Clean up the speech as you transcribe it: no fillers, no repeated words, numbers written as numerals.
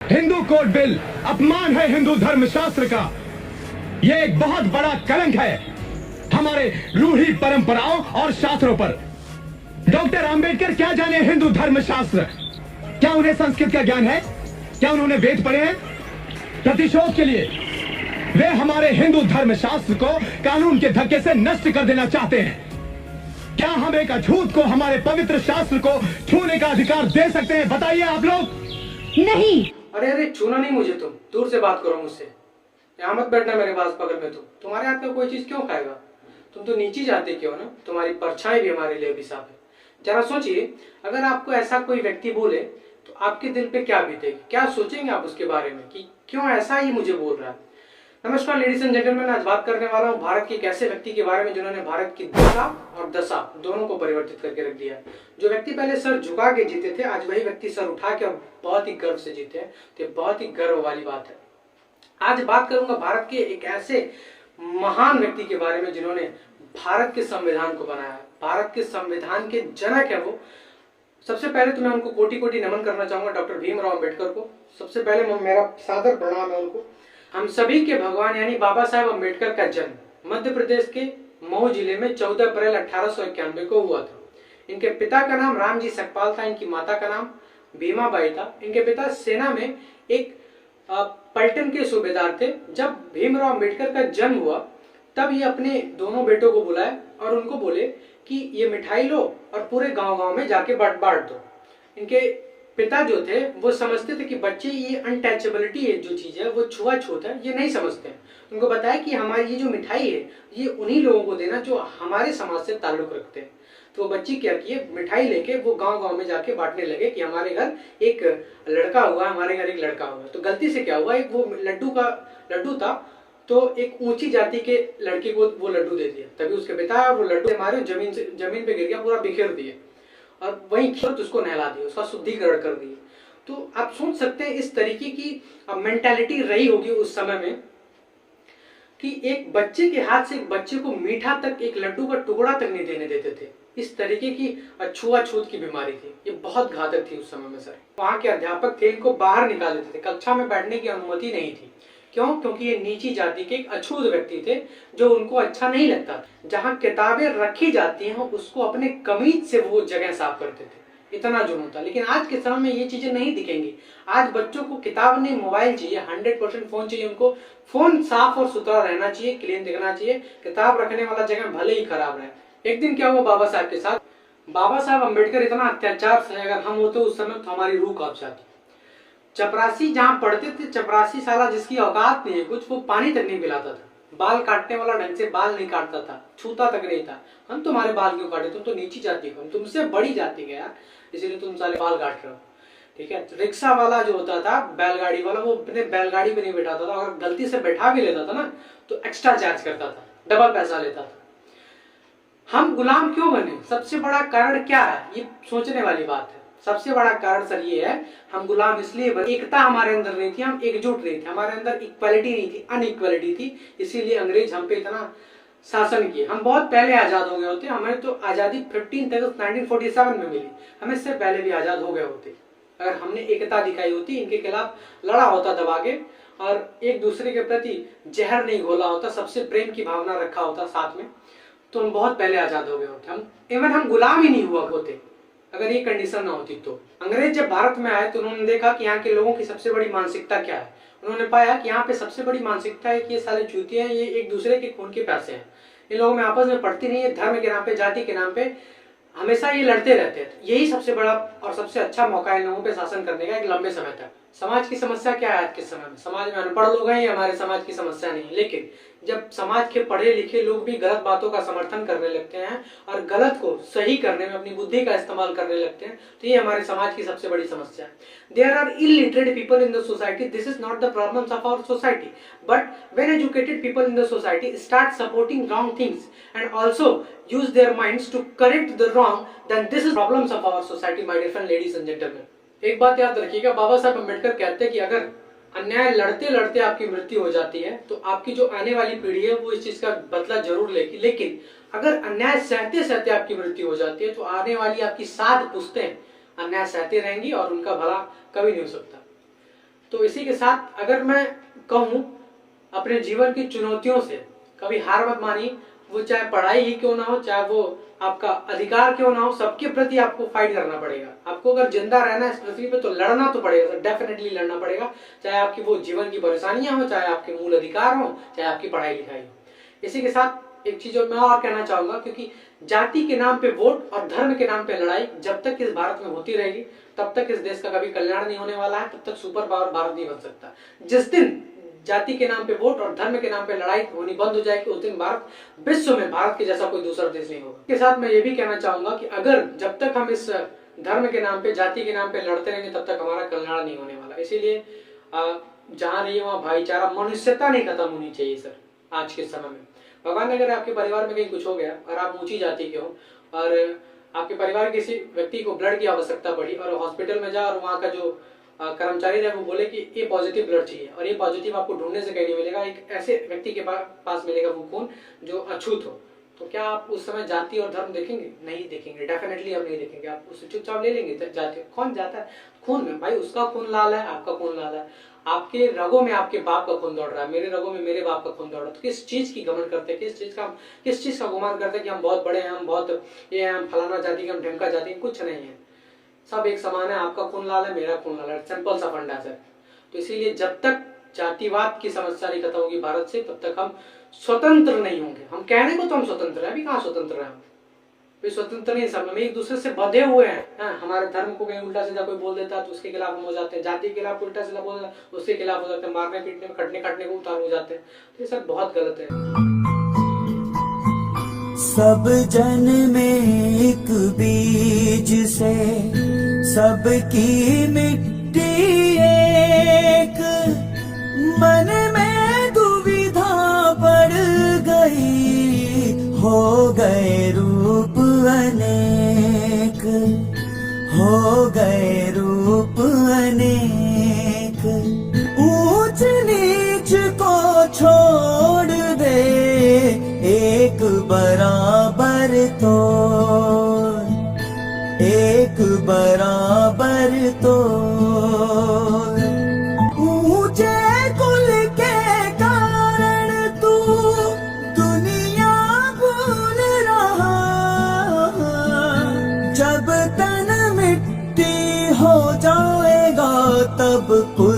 Hindu code bill अपमान है हिंदू धर्म शास्त्र का। यह एक बहुत बड़ा कलंक है हमारे रूढ़ी परंपराओं और शास्त्रों पर। डॉक्टर अंबेडकर क्या जाने हिंदू धर्म शास्त्र? क्या उन्हें संस्कृत का ज्ञान है? क्या उन्होंने वेद पढ़े हैं? प्रतिशोध के लिए वे हमारे हिंदू धर्म शास्त्र को कानून के धक्के से नष्ट कर देना चाहते हैं। क्या हम एक अछूत को हमारे पवित्र शास्त्र को छूने का अधिकार दे सकते हैं? बताइए आप लोग। नहीं। अरे अरे, छूना नहीं मुझे, तुम दूर से बात करो मुझसे। यहाँ मत बैठना मेरे पास बगल में। तुम्हारे हाथ में कोई चीज क्यों खाएगा? तुम तो नीची जाते क्यों ना? तुम्हारी परछाई भी हमारे लिए अभिशाप है। जरा सोचिए, अगर आपको ऐसा कोई व्यक्ति बोले तो आपके दिल पे क्या बीतेगी? क्या सोचेंगे आप उसके बारे में कि क्यों ऐसा ही मुझे बोल रहा है? नमस्कार लेडीज एंड जेंटलमैन, आज बात करने वाला हूँ भारत के एक ऐसे व्यक्ति के बारे में जिन्होंने भारत की दिशा और दशा दोनों को परिवर्तित करके रख दिया है। जो व्यक्ति पहले सर झुका के जीते थे, आज वही व्यक्ति सर उठा के और बहुत ही गर्व से जीते हैं। तो बहुत ही गर्व वाली बात है। आज बात करूंगा भारत के एक ऐसे महान व्यक्ति के बारे में जिन्होंने भारत के संविधान को बनाया है। भारत के संविधान के जनक है वो। सबसे पहले तो मैं उनको कोटि कोटि नमन करना चाहूंगा, डॉक्टर भीमराव अंबेडकर को। सबसे पहले मेरा सादर प्रणाम है उनको। हम सभी के भगवान यानी बाबा साहेब अंबेडकर का जन्म मध्य प्रदेश के मऊ जिले में 14 अप्रैल 1891 को हुआ था। इनके पिता का नाम रामजी सकपाल था, इनकी माता का नाम भीमाबाई था। इनके पिता सेना में एक पलटन के सूबेदार थे। जब भीमराव अंबेडकर का जन्म हुआ तब ये अपने दोनों बेटों को बुलाए और उनको बोले कि ये मिठाई लो और पूरे गांव-गांव में जाके बांट दो। इनके पिता जो थे वो समझते थे कि बच्चे ये अनटचेबिलिटी है, जो चीज है वो छुआछूत है, ये नहीं समझते हैं। उनको बताया कि हमारी ये जो मिठाई है ये उन्हीं लोगों को देना जो हमारे समाज से ताल्लुक रखते हैं। तो वो बच्ची क्या किए, मिठाई लेके वो गांव-गांव में जाके बांटने लगे कि हमारे घर एक लड़का हुआ, हमारे घर एक लड़का हुआ। तो गलती से क्या हुआ, एक वो लड्डू था तो एक ऊंची जाति के लड़के को वो लड्डू दे दिया। तभी उसके पिता वो लड्डू मारे, जमीन पे गिर गया, पूरा बिखेर दिए और वहीं खेत उसको नहला दिया, उसका शुद्धिकरण कर दिए। तो आप सोच सकते हैं इस तरीके की मेंटालिटी रही होगी उस समय में कि एक बच्चे के हाथ से एक बच्चे को मीठा तक, एक लड्डू का टुकड़ा तक नहीं देने देते थे। इस तरीके की छुआछूत की बीमारी थी, ये बहुत घातक थी उस समय में। सर वहाँ के अध्यापक थे, इनको बाहर निकाल देते थे, कक्षा में बैठने की अनुमति नहीं थी। क्यों? क्योंकि ये नीची जाति के एक अछूत व्यक्ति थे जो उनको अच्छा नहीं लगता। जहाँ किताबें रखी जाती हैं उसको अपने कमीज से वो जगह साफ करते थे, इतना जुनून था। लेकिन आज के समय में ये चीजें नहीं दिखेंगी। आज बच्चों को किताब नहीं, मोबाइल चाहिए, 100% फोन चाहिए। उनको फोन साफ और सुथरा रहना चाहिए, क्लीन दिखना चाहिए। किताब रखने वाला जगह भले ही खराब रहे। एक दिन क्या हुआ बाबा साहब के साथ, बाबा साहब अंबेडकर इतना अत्याचार से, अगर हम होते उस समय तो हमारी रूह कांप जाती। चपरासी जहाँ पढ़ते थे, चपरासी साला जिसकी औकात नहीं है कुछ, वो पानी तक नहीं पिलाता था। बाल काटने वाला ढंग से बाल नहीं काटता था, छूता तक नहीं था। हम तुम्हारे बाल क्यों काटे? तुम तो नीची जाति हो, हम तुमसे बड़ी जाति के यार, इसीलिए तुम साले बाल काट रहे हो। ठीक है। तो रिक्शा वाला जो होता था, बैलगाड़ी वाला, वो अपने बैलगाड़ी पे नहीं बैठाता था। अगर गलती से बैठा भी लेता था ना तो एक्स्ट्रा चार्ज करता था, डबल पैसा लेता था। हम गुलाम क्यों बने? सबसे बड़ा कारण क्या है, ये सोचने वाली बात है। सबसे बड़ा कारण सर ये है, हम गुलाम इसलिए बने, एकता हमारे अंदर नहीं थी, हम एकजुट नहीं थे, हमारे अंदर इक्वालिटी नहीं थी, अनइक्वालिटी थी। इसीलिए अंग्रेज हम पे इतना शासन किए। हम बहुत पहले आजाद हो गए होते, हमें तो आजादी 15 अगस्त 1947 में मिली, हम इससे पहले भी आजाद हो गए होते। अगर हमने एकता दिखाई होती, इनके खिलाफ लड़ा होता दबा के, और एक दूसरे के प्रति जहर नहीं घोला होता, सबसे प्रेम की भावना रखा होता साथ में, तो हम बहुत पहले आजाद हो गए होते। हम गुलाम ही नहीं हुआ होते अगर ये कंडीशन ना होती। तो अंग्रेज जब भारत में आए तो उन्होंने देखा कि यहाँ के लोगों की सबसे बड़ी मानसिकता क्या है। उन्होंने पाया कि यहाँ पे सबसे बड़ी मानसिकता है कि ये सारे चूतिए हैं, ये एक दूसरे के खून के प्यासे हैं, इन लोगों में आपस में पड़ती नहीं है, धर्म के नाम पे, जाति के नाम पे हमेशा ये लड़ते रहते हैं। यही सबसे बड़ा और सबसे अच्छा मौका है इन लोगों पे शासन करने का एक लंबे समय तक। समाज की समस्या क्या है आज के समय में? समाज में अनपढ़ लोग हैं, ये हमारे समाज की समस्या नहीं है। लेकिन जब समाज के पढ़े लिखे लोग भी गलत बातों का समर्थन करने लगते हैं और गलत को सही करने में अपनी बुद्धि का इस्तेमाल करने लगते हैं, तो ये हमारे समाज की सबसे बड़ी समस्या है। There are illiterate people in the society, this is not the problems of our society, but when educated people in the society start supporting wrong things and also use their minds to correct the wrong, then this is problems of our society, my dear friend, ladies and gentlemen. एक बात याद रखिएगा, बाबा साहब अम्बेडकर कहते हैं कि अगर अन्याय लड़ते लड़ते आपकी मृत्यु हो जाती है तो आपकी जो आने वाली पीढ़ी है वो इस चीज का बदला जरूर लेगी। लेकिन अगर अन्याय सहते सहते आपकी मृत्यु हो जाती है तो आने वाली आपकी 7 पुश्तें अन्याय सहते रहेंगी और उनका भला कभी नहीं हो सकता। तो इसी के साथ अगर मैं कहूँ अपने जीवन की चुनौतियों से कभी हार मत मानिए, वो चाहे पढ़ाई ही क्यों ना हो, चाहे वो आपका अधिकार क्यों ना हो, सबके प्रति आपको फाइट करना पड़ेगा। आपको अगर जिंदा रहना है इस पृथ्वी पे तो लड़ना तो पड़ेगा सर, डेफिनेटली लड़ना पड़ेगा, चाहे आपकी वो जीवन की परेशानियां हो, चाहे आपके मूल अधिकार हो, चाहे आपकी पढ़ाई लिखाई हो। इसी के साथ एक चीज मैं और कहना चाहूंगा, क्योंकि जाति के नाम पे वोट और धर्म के नाम पे लड़ाई जब तक इस भारत में होती रहेगी तब तक इस देश का कभी कल्याण नहीं होने वाला है, तब तक सुपर पावर भारत नहीं बन सकता। जिस दिन जाति के नाम पे वोट और धर्म के नाम पे लड़ाई होनी बंद हो जाएगी उस दिन भारत विश्व में भारत के जैसा कोई दूसरा देश नहीं होगा। इसके साथ मैं ये भी कहना चाहूंगा कि अगर जब तक हम इस धर्म के नाम पे जाति के नाम पे लड़ते रहेंगे तब तक हमारा कल्याण नहीं होने वाला। इसीलिए जहां रही वहां भाईचारा, मनुष्यता नहीं खत्म होनी चाहिए सर आज के समय में। भगवान अगर आपके परिवार में कहीं कुछ हो गया और आप ऊंची जाति के हो और आपके परिवार के किसी व्यक्ति को ब्लड की आवश्यकता पड़ी और हॉस्पिटल में जा और वहाँ का जो कर्मचारी रहे वो बोले कि ये पॉजिटिव ब्लड चाहिए और ये पॉजिटिव आपको ढूंढने से कहीं नहीं मिलेगा, एक ऐसे व्यक्ति के पास मिलेगा वो खून जो अछूत हो, तो क्या आप उस समय जाति और धर्म देखेंगे? नहीं देखेंगे, डेफिनेटली आप नहीं देखेंगे। आप उसे चुपचाप ले लेंगे। जाति कौन जाता है खून में, भाई उसका खून लाल है, आपका खून लाल है, आपके रगों में आपके बाप का खून दौड़ रहा है, मेरे रगों में मेरे बाप का खून दौड़ रहा है। तो किस चीज की घमंड करते हैं, किस चीज का गुमान करते हैं कि हम बहुत बड़े हैं, हम बहुत ये हैं, हम फलाना जाति के, हम ढमका जाति के? कुछ नहीं है, सब एक समान है। आपका खून लाल है, मेरा खून लाल है, सिंपल सा फंडा सर। तो इसीलिए जब तक जातिवाद की समस्या नहीं खत्म होगी भारत से तब तक हम स्वतंत्र नहीं होंगे। हम कहने को तो हम स्वतंत्र हैं, अभी कहाँ स्वतंत्र हैं, हम स्वतंत्र नहीं, सब में एक दूसरे से बंधे हुए हैं। हमारे धर्म को कहीं उल्टा सीधा कोई बोल देता है तो उसके खिलाफ हम हो जाते हैं, जाति के खिलाफ उल्टा सीधा बोल देता है उसके खिलाफ हो जाते हैं, मारने पीटने में खटने काटने को उतार हो जाते हैं। तो ये सब बहुत गलत है। सब जन में एक बीज से सबकी मिट्टी एक, मन में दुविधा बढ़ गई, हो गए रूप अनेक, हो गए रूप अनेक। ऊंच नीच को छोड़ दे, एक बराबर तो, एक बराबर तो। ऊंचे कुल के कारण तू दुनिया भूल रहा, जब तन मिट्टी हो जाएगा तब कुल